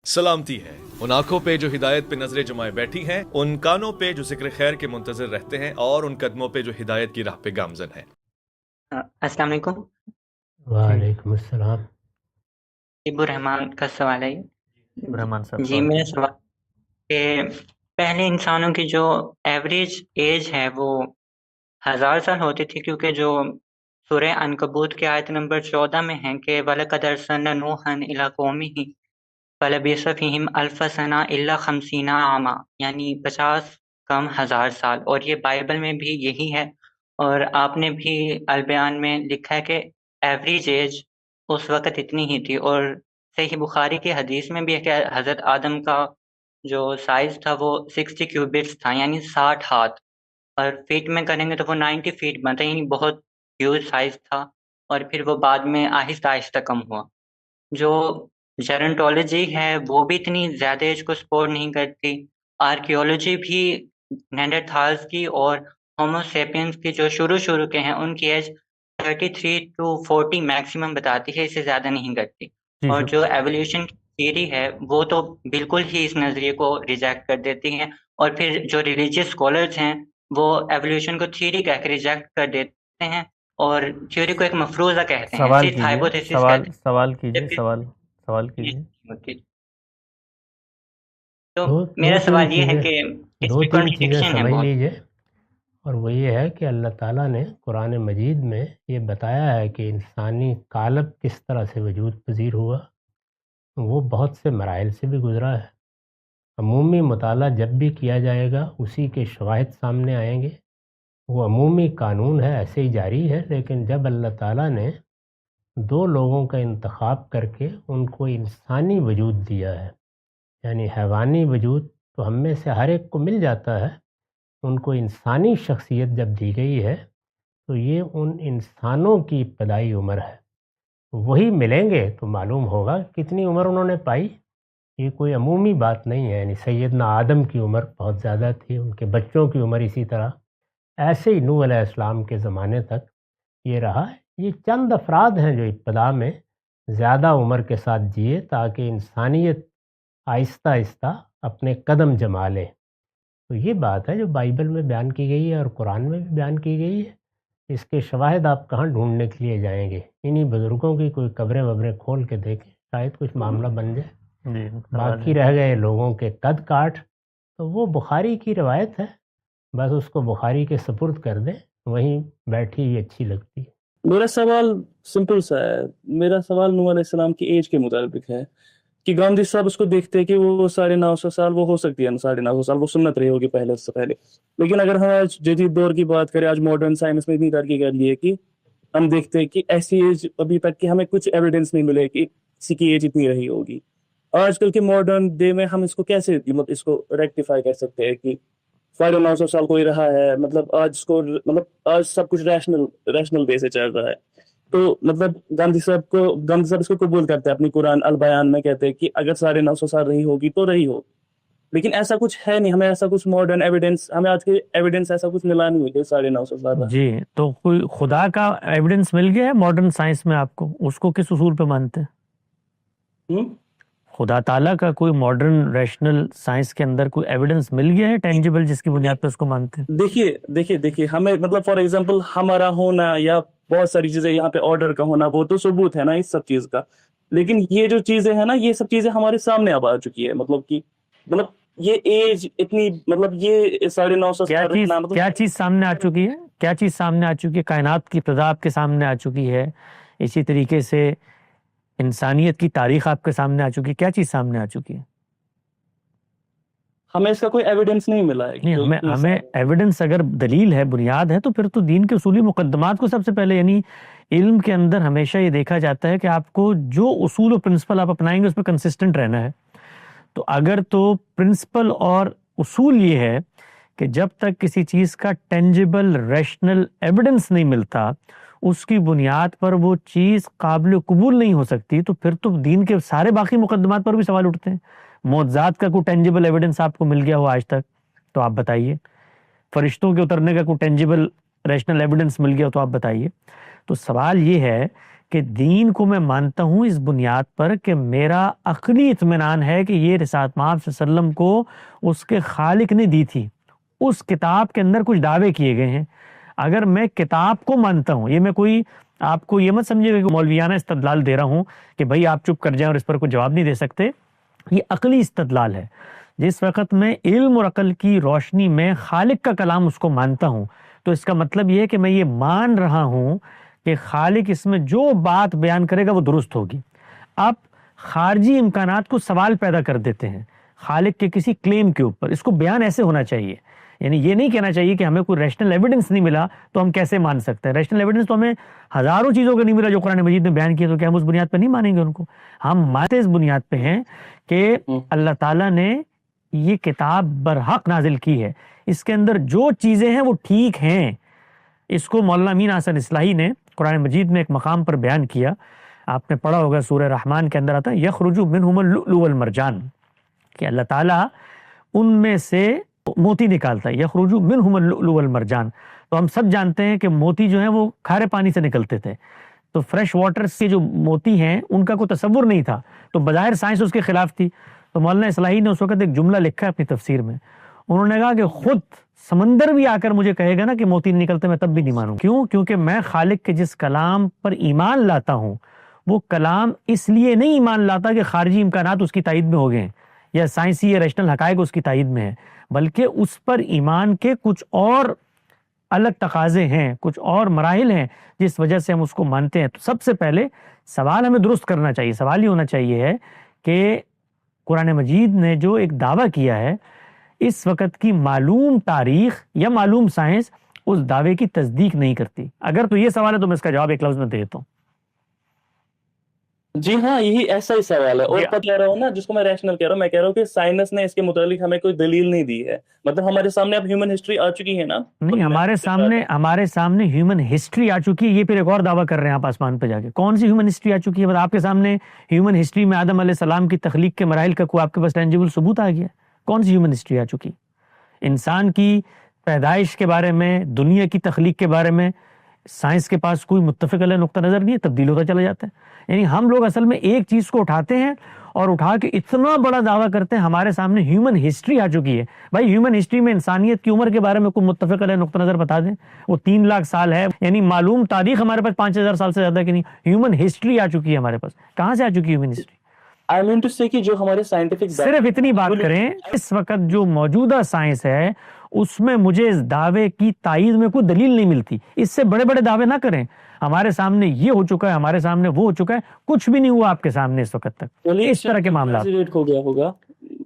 سلامتی ہے ان آنکھوں پہ جو ہدایت پہ نظریں جمائے بیٹھی ہیں، ان کانوں پہ جو ذکر خیر کے منتظر رہتے ہیں، اور ان قدموں پہ جو ہدایت کی راہ پہ گامزن ہیں۔ السلام علیکم۔ وعلیکم السلام۔ ابو رحمان کا سوال ہے۔ رحمان صاحب جی میرا سوال کہ پہلے انسانوں کی جو ایوریج ایج ہے وہ 1000 سال ہوتی تھی، کیونکہ جو سورہ عنکبوت کی آیت نمبر 14 میں ہے کہ وَلَقَدْ أَرْسَلْنَا نُوحًا إِلَىٰ قَوْمِهِ فَلَبِثَ فِيهِمْ أَلْفَ سَنَةٍ إِلَّا 50 عَامًا، یعنی 50 کم 1000 سال، اور یہ بائبل میں بھی یہی ہے، اور آپ نے بھی البیان میں لکھا ہے کہ ایوریج ایج اس وقت اتنی ہی تھی، اور صحیح بخاری کی حدیث میں بھی ہے کہ حضرت آدم کا جو سائز تھا وہ 60 کیوبٹس تھا، یعنی 60 ہاتھ، اور فیٹ میں کریں گے تو وہ 90 فیٹ بنتا ہے، یعنی بہت ہیوج سائز تھا، اور پھر وہ بعد میں آہستہ آہستہ کم ہوا۔ جو جیرنٹولوجی ہے وہ بھی اتنی زیادہ ایج کو سپورٹ نہیں کرتی، آرکیولوجی بھی نینڈرتھالز کی اور ہومو سیپینز کی جو شروع کے ہیں ان کی ایج 33 to 40 میکسیمم بتاتی ہے، اس سے زیادہ نہیں کرتی، اور جو ایولیوشن کی تھیوری ہے وہ تو بالکل ہی اس نظریے کو ریجیکٹ کر دیتی ہیں، اور پھر جو ریلیجیس اسکالرز ہیں وہ ایولیوشن کو تھیوری کہہ کے ریجیکٹ کر دیتے ہیں، اور تھیوری کو ایک مفروضہ کہتے ہیں، سوال صرف ہائپوتھیسس کیجیے، کہتے ہیں۔ سوال کیجیے، سوال کیجیے۔ تو میرا سوال یہ ہے کہ اس دو میں تین چیزیں کنٹرڈکشن ہے سمجھ بہت۔ لیجئے، اور وہ یہ ہے کہ اللہ تعالیٰ نے قرآن مجید میں یہ بتایا ہے کہ انسانی قالب کس طرح سے وجود پذیر ہوا، وہ بہت سے مراحل سے بھی گزرا ہے۔ عمومی مطالعہ جب بھی کیا جائے گا اسی کے شواہد سامنے آئیں گے، وہ عمومی قانون ہے، ایسے ہی جاری ہے، لیکن جب اللہ تعالیٰ نے دو لوگوں کا انتخاب کر کے ان کو انسانی وجود دیا ہے، یعنی حیوانی وجود تو ہم میں سے ہر ایک کو مل جاتا ہے، ان کو انسانی شخصیت جب دی گئی ہے تو یہ ان انسانوں کی ابتدائی عمر ہے، وہی ملیں گے تو معلوم ہوگا کتنی عمر انہوں نے پائی۔ یہ کوئی عمومی بات نہیں ہے، یعنی سیدنا آدم کی عمر بہت زیادہ تھی، ان کے بچوں کی عمر اسی طرح، ایسے ہی نوح علیہ السلام کے زمانے تک یہ رہا۔ یہ چند افراد ہیں جو ابتدا میں زیادہ عمر کے ساتھ جیے تاکہ انسانیت آہستہ آہستہ اپنے قدم جما لے۔ تو یہ بات ہے جو بائبل میں بیان کی گئی ہے اور قرآن میں بھی بیان کی گئی ہے۔ اس کے شواہد آپ کہاں ڈھونڈنے کے لیے جائیں گے؟ انہی بزرگوں کی کوئی قبریں وبریں کھول کے دیکھیں، شاید کچھ معاملہ بن جائے۔ باقی رہ گئے لوگوں کے قد کاٹ، تو وہ بخاری کی روایت ہے، بس اس کو بخاری کے سپرد کر دیں، وہیں بیٹھی ہوئی اچھی لگتی ہے۔ میرا سوال سمپل سا ہے، میرا سوال نوح علیہ السلام کی ایج کے مطابق ہے کہ گاندھی صاحب اس کو دیکھتے ہیں کہ وہ 950 سال وہ ہو سکتی ہے، 950 سال وہ سنت رہی ہوگی پہلے سے پہلے، لیکن اگر ہم آج جدید دور کی بات کریں، آج ماڈرن سائنس میں اتنی ترقی کر لی ہے کہ ہم دیکھتے ہیں کہ ایسی ایج ابھی تک کہ ہمیں کچھ ایویڈنس نہیں ملے کہ کسی کی ایج اتنی رہی ہوگی۔ آج کل کے ماڈرن ڈے میں ہم اس کو کیسے اس کو ریکٹیفائی کر سکتے ہیں کہ 950 سال کوئی رہا ہے، آج سب کچھ ریشنل وے سے چل رہا ہے، تو گاندھی صاحب اس کو قبول کرتے ہیں، اپنی قرآن البیان میں کہتے ہیں کہ اگر 950 سال رہی ہوگی تو رہی ہو، لیکن ایسا کچھ ہے نہیں، ہمیں ایسا کچھ ماڈرن ایویڈنس، ہمیں آج کے ایویڈنس ایسا کچھ ملا نہیں ہوئی کہ 950 سال۔ جی تو کوئی خدا کا ایویڈنس مل گیا ہے ماڈرن سائنس میں آپ کو؟ اس کو کس اصول پہ مانتے ہیں؟ خدا تعالیٰ کا کوئی ماڈرن ریشنل سائنس کے اندر کوئی ایویڈنس مل گیا ہے ٹینجیبل جس کی بنیاد پہ اس کو مانتے ہیں؟ دیکھیے ہمیں فار ایگزامپل ہمارا ہونا یا بہت ساری چیزیں یہاں پہ آرڈر کا ہونا وہ تو ثبوت ہے نا اس سب چیز کا، لیکن یہ جو چیزیں ہیں نا یہ سب چیزیں ہمارے سامنے اب آ چکی ہے، یہ ایج اتنی یہ 950 کیا چیز سامنے آ چکی ہے؟ کیا چیز سامنے آ چکی ہے؟ کائنات کی ابتدا آپ کے سامنے آ چکی ہے، اسی طریقے سے انسانیت کی تاریخ آپ کے سامنے آ چکی ہے، کیا چیز سامنے آ چکی ہے؟ ہمیں اس کا کوئی ایویڈنس نہیں ملا ہے۔ نہیں، ہمیں ایویڈنس اگر دلیل ہے، بنیاد ہے، تو پھر تو دین کے اصولی مقدمات کو سب سے پہلے، یعنی علم کے اندر ہمیشہ یہ دیکھا جاتا ہے کہ آپ کو جو اصول و پرنسپل آپ اپنائیں گے اس پہ کنسسٹنٹ رہنا ہے۔ تو اگر تو پرنسپل اور اصول یہ ہے کہ جب تک کسی چیز کا ٹینجیبل ریشنل ایویڈنس نہیں ملتا اس کی بنیاد پر وہ چیز قابل قبول نہیں ہو سکتی، تو پھر تو دین کے سارے باقی مقدمات پر بھی سوال اٹھتے ہیں۔ معجزات کا کوئی ٹینجیبل ایویڈنس آپ کو مل گیا ہو آج تک تو آپ بتائیے، فرشتوں کے اترنے کا کوئی ٹینجیبل ریشنل ایویڈنس مل گیا ہو تو آپ بتائیے۔ تو سوال یہ ہے کہ دین کو میں مانتا ہوں اس بنیاد پر کہ میرا عقلی اطمینان ہے کہ یہ رسالت مآب صلی اللہ علیہ وسلم کو اس کے خالق نے دی تھی. اس کتاب کے اندر کچھ دعوے کیے گئے ہیں. اگر میں کتاب کو مانتا ہوں، یہ میں کوئی آپ کو یہ مت سمجھے گا کہ مولویانہ استدلال دے رہا ہوں کہ بھائی آپ چپ کر جائیں اور اس پر کوئی جواب نہیں دے سکتے. یہ عقلی استدلال ہے. جس وقت میں علم اور عقل کی روشنی میں خالق کا کلام اس کو مانتا ہوں تو اس کا مطلب یہ ہے کہ میں یہ مان رہا ہوں کہ خالق اس میں جو بات بیان کرے گا وہ درست ہوگی. آپ خارجی امکانات کو سوال پیدا کر دیتے ہیں خالق کے کسی کلیم کے اوپر. اس کو بیان ایسے ہونا چاہیے، یعنی یہ نہیں کہنا چاہیے کہ ہمیں کوئی ریشنل ایویڈنس نہیں ملا تو ہم کیسے مان سکتے ہیں. ریشنل ایویڈنس تو ہمیں ہزاروں چیزوں کا نہیں ملا جو قرآن مجید میں بیان کیا، تو کیا ہم اس بنیاد پہ نہیں مانیں گے ان کو؟ ہم مانتے اس بنیاد پہ ہیں کہ اللہ تعالیٰ نے یہ کتاب برحق نازل کی ہے، اس کے اندر جو چیزیں ہیں وہ ٹھیک ہیں. اس کو مولانا امین احسن اصلاحی نے قرآن مجید میں ایک مقام پر بیان کیا. آپ نے پڑھا ہوگا سورہ رحمان کے اندر آتا ہے یخرج منہم اللؤلؤ والمرجان، کہ اللہ تعالیٰ ان میں سے موتی نکالتا ہے. یخرج منہم اللؤلؤ والمرجان، تو ہم سب جانتے ہیں کہ موتی جو ہیں وہ کھارے پانی سے نکلتے تھے. تو فریش واٹر سے جو موتی ہیں ان کا کوئی تصور نہیں تھا، تو بظاہر سائنس اس کے خلاف تھی. تو مولانا اصلاحی نے اس وقت ایک جملہ لکھا ہے اپنی تفسیر میں. انہوں نے کہا کہ خود سمندر بھی آ کر مجھے کہے گا نا کہ موتی نہیں نکلتے، میں تب بھی نہیں مانوں. کیوں؟ کیونکہ میں خالق کے جس کلام پر ایمان لاتا ہوں وہ کلام اس لیے نہیں ایمان لاتا کہ خارجی امکانات اس کی تائید میں ہو گئے ہیں یا سائنسی یا ریشنل حقائق اس کی تائید میں ہیں، بلکہ اس پر ایمان کے کچھ اور الگ تقاضے ہیں، کچھ اور مراحل ہیں جس وجہ سے ہم اس کو مانتے ہیں. تو سب سے پہلے سوال ہمیں درست کرنا چاہیے. سوال یہ ہونا چاہیے ہے کہ قرآن مجید نے جو ایک دعویٰ کیا ہے، اس وقت کی معلوم تاریخ یا معلوم سائنس اس دعوے کی تصدیق نہیں کرتی. اگر تو یہ سوال ہے تو میں اس کا جواب ایک لفظ میں دے دیتا ہوں. جی ہاں، یہی ایسا ہی سوال ہے. اور پتہ کہہ رہا ہوں نا، جس کو میں ریشنل کہہ رہا ہوں، میں کہہ رہا ہوں کہ سائنس نے اس کے متعلق ہمیں کوئی دلیل نہیں دی ہے. مطلب ہمارے سامنے اب ہیومن ہسٹری آ چکی ہے نا. نہیں، ہمارے سامنے ہیومن ہسٹری آ چکی ہے. یہ پھر ایک اور دعویٰ کر رہے ہیں آپ آسمان پہ جا کے. کون سی ہیومن ہسٹری آ چکی ہے؟ مطلب آپ کے سامنے ہیومن ہسٹری میں آدم علیہ السلام کی تخلیق کے مراحل کا کوئی آپ کے پاس ٹینجیبل ثبوت آ گیا؟ کون سی ہیومن ہسٹری آ چکی؟ انسان کی پیدائش کے بارے میں، دنیا کی تخلیق کے بارے میں سائنس کے پاس کوئی متفق علیہ نقطہ نظر نہیں ہے، تبدیل ہوتا چلا جاتا ہے. یعنی ہم لوگ اصل میں ایک چیز کو اٹھاتے ہیں اور اٹھا کے اتنا بڑا دعویٰ کرتے ہیں ہمارے سامنے ہیومن ہسٹری آ چکی ہے. بھائی ہیومن ہسٹری میں انسانیت کی عمر کے بارے میں کوئی متفق علیہ نقطہ نظر بتا دیں. وہ 3 لاکھ سال ہے، یعنی معلوم تاریخ ہمارے پاس 5000 سال سے زیادہ کی نہیں. ہیومن ہسٹری آ چکی ہے ہمارے پاس. کہاں سے آ چکی ہے human history? I mean to say کہ جو ہمارے سائنٹیفک صرف اتنی بات کریں، اس وقت جو موجودہ سائنس ہے اس میں مجھے اس دعوے کی تائید میں کوئی دلیل نہیں ملتی. اس سے بڑے بڑے دعوے نہ کریں. ہمارے سامنے یہ ہو چکا ہے، ہمارے سامنے وہ ہو چکا ہے، کچھ بھی نہیں ہوا آپ کے سامنے اس وقت تک. اس طرح کے معاملات ہو گیا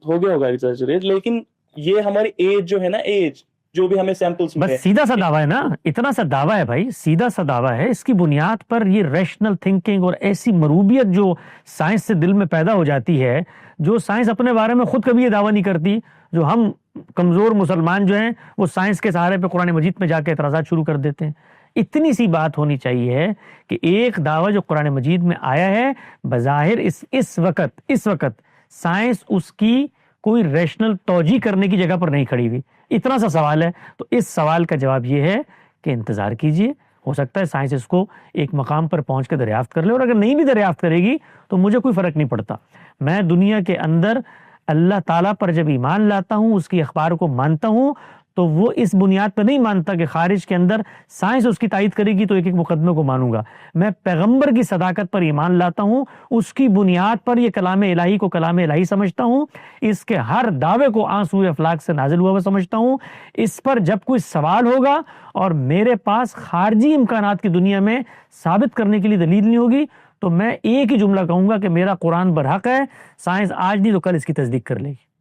ہوگا ایگزیجریٹ. لیکن یہ ہماری ایج جو ہے نا، ایج جو بھی ہمیں سیمپلز میں بس سیدھا سا دعویٰ ہے نا، اتنا سا دعویٰ ہے بھائی، سیدھا سا دعویٰ ہے. اس کی بنیاد پر یہ ریشنل تھنکنگ اور ایسی مروبیت جو سائنس سے دل میں پیدا ہو جاتی ہے، جو سائنس اپنے بارے میں خود کبھی یہ دعویٰ نہیں کرتی، جو ہم کمزور مسلمان جو ہیں وہ سائنس کے سہارے پہ قرآن مجید میں جا کے اعتراضات شروع کر دیتے ہیں. اتنی سی بات ہونی چاہیے کہ ایک دعویٰ جو قرآن مجید میں آیا ہے بظاہر اس وقت سائنس اس کی کوئی ریشنل توجیہ کرنے کی جگہ پر نہیں کھڑی ہوئی. اتنا سا سوال ہے. تو اس سوال کا جواب یہ ہے کہ انتظار کیجئے، ہو سکتا ہے سائنس اس کو ایک مقام پر پہنچ کے دریافت کر لے، اور اگر نہیں بھی دریافت کرے گی تو مجھے کوئی فرق نہیں پڑتا. میں دنیا کے اندر اللہ تعالیٰ پر جب ایمان لاتا ہوں، اس کی اخبار کو مانتا ہوں، تو وہ اس بنیاد پہ نہیں مانتا کہ خارج کے اندر سائنس اس کی تائید کرے گی تو ایک ایک مقدمے کو مانوں گا. میں پیغمبر کی صداقت پر ایمان لاتا ہوں، اس کی بنیاد پر یہ کلام الہی کو کلام الہی سمجھتا ہوں، اس کے ہر دعوے کو آنسوئے افلاک سے نازل ہوا ہوا سمجھتا ہوں. اس پر جب کوئی سوال ہوگا اور میرے پاس خارجی امکانات کی دنیا میں ثابت کرنے کے لیے دلیل نہیں ہوگی تو میں ایک ہی جملہ کہوں گا کہ میرا قرآن برحق ہے. سائنس آج نہیں تو کل اس کی تصدیق کر لے گی.